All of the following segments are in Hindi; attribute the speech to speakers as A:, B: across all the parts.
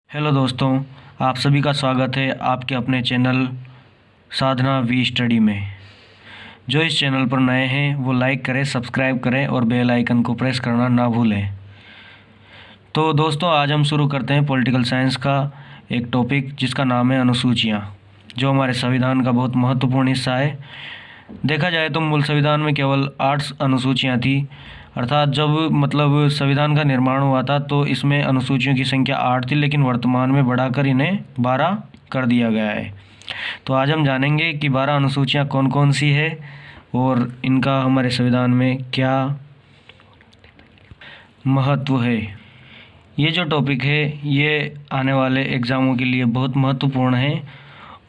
A: हेलो दोस्तों, आप सभी का स्वागत है आपके अपने चैनल साधना वी स्टडी में। जो इस चैनल पर नए हैं वो लाइक करें, सब्सक्राइब करें और बेल आइकन को प्रेस करना ना भूलें। तो दोस्तों, आज हम शुरू करते हैं पॉलिटिकल साइंस का एक टॉपिक जिसका नाम है अनुसूचियाँ, जो हमारे संविधान का बहुत महत्वपूर्ण हिस्सा है। देखा जाए तो मूल संविधान में केवल 8 अनुसूचियाँ थी, अर्थात जब संविधान का निर्माण हुआ था तो इसमें अनुसूचियों की संख्या 8 थी, लेकिन वर्तमान में बढ़ाकर इन्हें 12 कर दिया गया है। तो आज हम जानेंगे कि 12 अनुसूचियाँ कौन कौन सी है और इनका हमारे संविधान में क्या महत्व है। ये जो टॉपिक है ये आने वाले एग्ज़ामों के लिए बहुत महत्वपूर्ण है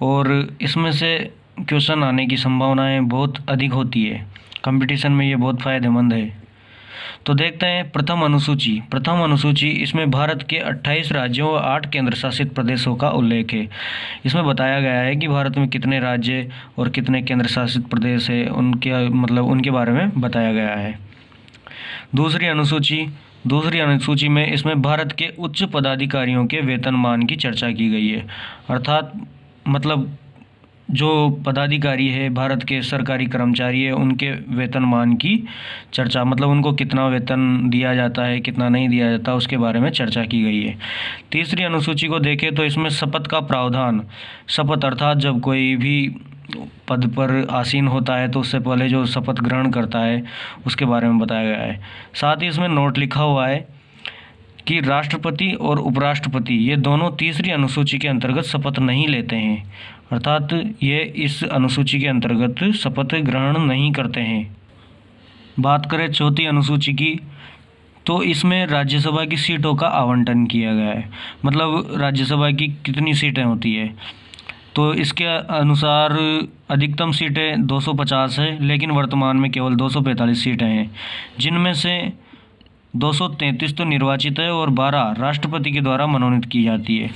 A: और इसमें से क्वेश्चन आने की संभावनाएं बहुत अधिक होती है। कंपटीशन में ये बहुत फ़ायदेमंद है। तो देखते हैं प्रथम अनुसूची इसमें भारत के 28 राज्यों व 8 केंद्र शासित प्रदेशों का उल्लेख है। इसमें बताया गया है कि भारत में कितने राज्य और कितने केंद्र शासित प्रदेश है, उनके बारे में बताया गया है। दूसरी अनुसूची में इसमें भारत के उच्च पदाधिकारियों के वेतनमान की चर्चा की गई है, अर्थात जो पदाधिकारी है, भारत के सरकारी कर्मचारी है, उनके वेतनमान की चर्चा, उनको कितना वेतन दिया जाता है, कितना नहीं दिया जाता, उसके बारे में चर्चा की गई है। तीसरी अनुसूची को देखें तो इसमें शपथ का प्रावधान, शपथ अर्थात जब कोई भी पद पर आसीन होता है तो उससे पहले जो शपथ ग्रहण करता है उसके बारे में बताया गया है। साथ ही इसमें नोट लिखा हुआ है कि राष्ट्रपति और उपराष्ट्रपति ये दोनों तीसरी अनुसूची के अंतर्गत शपथ नहीं लेते हैं, अर्थात ये इस अनुसूची के अंतर्गत शपथ ग्रहण नहीं करते हैं। बात करें चौथी अनुसूची की तो इसमें राज्यसभा की सीटों का आवंटन किया गया है, राज्यसभा की कितनी सीटें होती है। तो इसके अनुसार अधिकतम सीटें 250 है, लेकिन वर्तमान में केवल 245 सीटें हैं, जिनमें से 233 तो निर्वाचित है और 12 राष्ट्रपति के द्वारा मनोनीत की जाती है।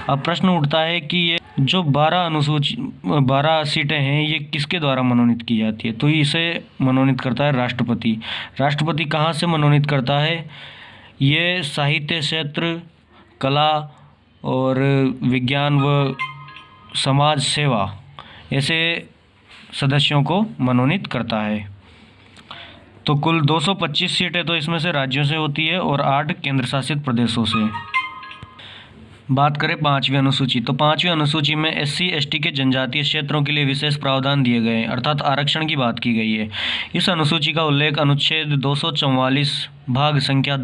A: अब प्रश्न उठता है कि ये जो 12 सीटें हैं ये किसके द्वारा मनोनीत की जाती है। तो इसे मनोनीत करता है राष्ट्रपति। राष्ट्रपति कहाँ से मनोनीत करता है? ये साहित्य क्षेत्र, कला और विज्ञान व समाज सेवा ऐसे सदस्यों को मनोनीत करता है। तो कुल 225 सीटें तो इसमें से राज्यों से होती है और 8 केंद्र शासित प्रदेशों से। बात करें पाँचवीं अनुसूची, तो पाँचवीं अनुसूची में SC ST के जनजातीय क्षेत्रों के लिए विशेष प्रावधान दिए गए हैं, अर्थात आरक्षण की बात की गई है। इस अनुसूची का उल्लेख अनुच्छेद 244 भाग संख्या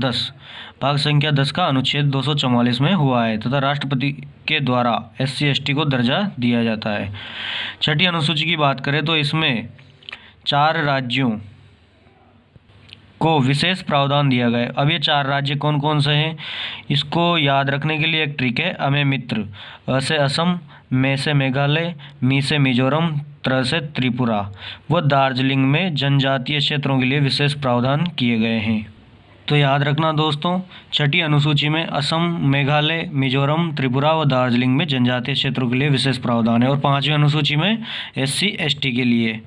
A: 10 का अनुच्छेद 244 में हुआ है तथा राष्ट्रपति के द्वारा SC ST को दर्जा दिया जाता है। छठी अनुसूची की बात करें तो इसमें 4 राज्यों को विशेष प्रावधान दिया गया है। अब ये 4 राज्य कौन कौन से हैं, इसको याद रखने के लिए एक ट्रिक है। अमे मित्र, अ से असम, मे से मेघालय, मी से मिजोरम, त्र से त्रिपुरा व दार्जिलिंग में जनजातीय क्षेत्रों के लिए विशेष प्रावधान किए गए हैं। तो याद रखना दोस्तों, छठी अनुसूची में असम, मेघालय, मिजोरम, त्रिपुरा व दार्जिलिंग में जनजातीय क्षेत्रों के लिए विशेष प्रावधान है और 5वीं अनुसूची में SC ST के लिए।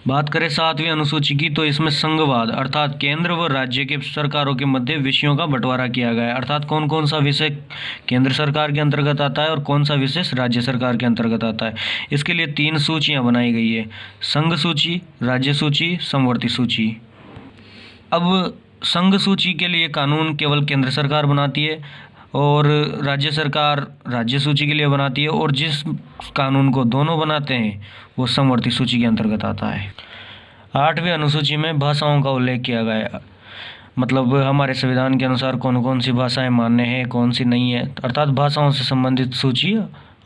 A: बात करें 7वीं अनुसूची की तो इसमें संघवाद अर्थात केंद्र व राज्य के सरकारों के मध्य विषयों का बंटवारा किया गया है, अर्थात कौन कौन सा विषय केंद्र सरकार के अंतर्गत आता है और कौन सा विषय राज्य सरकार के अंतर्गत आता है। इसके लिए 3 सूचियां बनाई गई है, संघ सूची, राज्य सूची, समवर्ती सूची। अब संघ सूची के लिए कानून केवल केंद्र सरकार बनाती है और राज्य सरकार राज्य सूची के लिए बनाती है, और जिस कानून को दोनों बनाते हैं वो समवर्ती सूची के अंतर्गत आता है। 8वीं अनुसूची में भाषाओं का उल्लेख किया गया है, हमारे संविधान के अनुसार कौन कौन सी भाषाएं मान्य हैं, कौन सी नहीं है, अर्थात भाषाओं से संबंधित सूची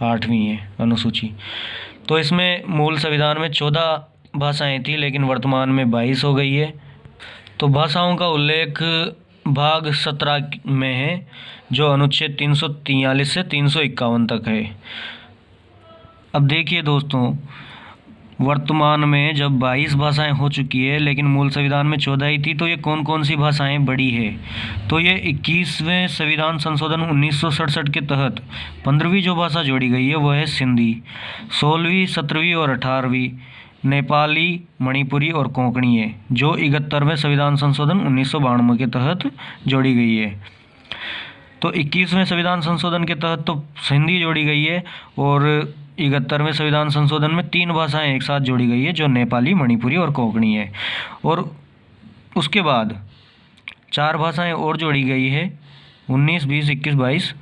A: 8वीं है अनुसूची। तो इसमें मूल संविधान में 14 भाषाएँ थी, लेकिन वर्तमान में 22 हो गई है। तो भाषाओं का उल्लेख भाग 17 में है, जो अनुच्छेद 343 से 351 तक है। अब देखिए दोस्तों, वर्तमान में जब 22 भाषाएं हो चुकी है लेकिन मूल संविधान में 14 ही थी, तो ये कौन कौन सी भाषाएं बढ़ी है। तो ये 21वें संविधान संशोधन 1967 के तहत 15वीं जो भाषा जोड़ी गई है वह है सिंधी, 16वीं, 17वीं और 18वीं नेपाली, मणिपुरी और कोंकणी है, जो 71वें संविधान संशोधन 1992 के तहत जोड़ी गई है। तो 21वें संविधान संशोधन के तहत तो हिंदी जोड़ी गई है, और 71वें संविधान संशोधन में 3 भाषाएं एक साथ जोड़ी गई है, जो नेपाली, मणिपुरी और कोंकणी है। और उसके बाद 4 भाषाएं और जोड़ी गई है 19, 20, 21, 22।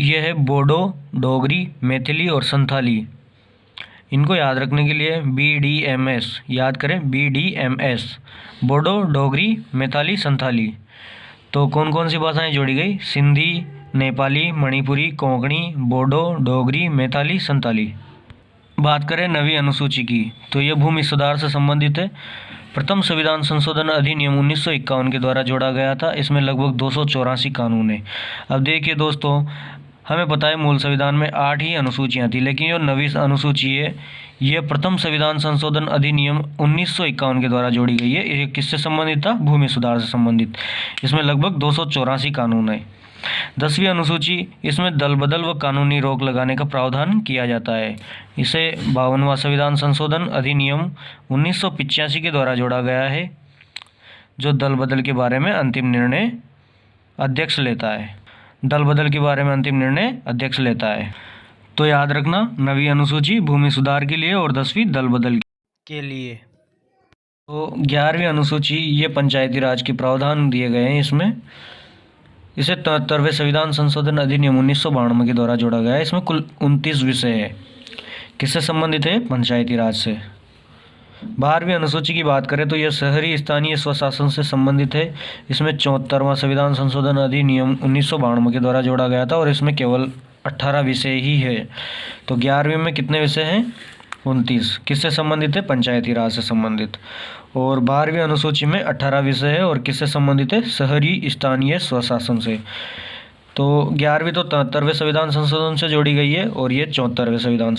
A: यह है बोडो, डोगरी, मैथिली और संथाली। इनको याद रखने के लिए BDMS याद करें, BDMS, बोडो, डोगरी, मैथिली, संथाली। तो कौन कौन सी भाषाएं जोड़ी गई? सिंधी, नेपाली, मणिपुरी, कोंकणी, बोडो, डोगरी, मैथिली, संथाली। बात करें नवी अनुसूची की, तो यह भूमि सुधार से संबंधित है। प्रथम संविधान संशोधन अधिनियम 1951 के द्वारा जोड़ा गया था। इसमें लगभग 284 कानून है। अब देखिए दोस्तों, हमें पता है मूल संविधान में 8 ही अनुसूचियाँ थी, लेकिन जो नवी अनुसूची है ये प्रथम संविधान संशोधन अधिनियम 1951 के द्वारा जोड़ी गई है। ये किससे संबंधित था? भूमि सुधार से संबंधित। इसमें लगभग 284 कानून है। 10वीं अनुसूची, इसमें दल बदल व कानूनी रोक लगाने का प्रावधान किया जाता है। इसे 52वां संविधान संशोधन अधिनियम 1985 के द्वारा जोड़ा गया है, जो दल बदल के बारे में अंतिम निर्णय अध्यक्ष लेता है। दल बदल के बारे में अंतिम निर्णय अध्यक्ष लेता है। तो याद रखना, नवी अनुसूची भूमि सुधार के लिए और 10वीं दल बदल के लिए। तो 11वीं अनुसूची, ये पंचायती राज के प्रावधान दिए गए हैं इसमें। इसे 73वें संविधान संशोधन अधिनियम 1992 के द्वारा जोड़ा गया है। इसमें कुल 29 विषय है। किससे संबंधित है? पंचायती राज से। 12वीं अनुसूची की बात करें तो यह शहरी स्थानीय स्वशासन से संबंधित है। इसमें 74वां संविधान संशोधन अधिनियम 1992 के द्वारा जोड़ा गया था, और इसमें केवल 18 विषय ही है। तो 11वीं में कितने विषय हैं? 29। किससे संबंधित है? पंचायती राज से संबंधित। और 12वीं अनुसूची में 18 विषय है, और किससे संबंधित है? शहरी स्थानीय स्वशासन से। तो 11वीं तो 73वें संविधान संशोधन से जोड़ी गई है, और ये 74वें संविधान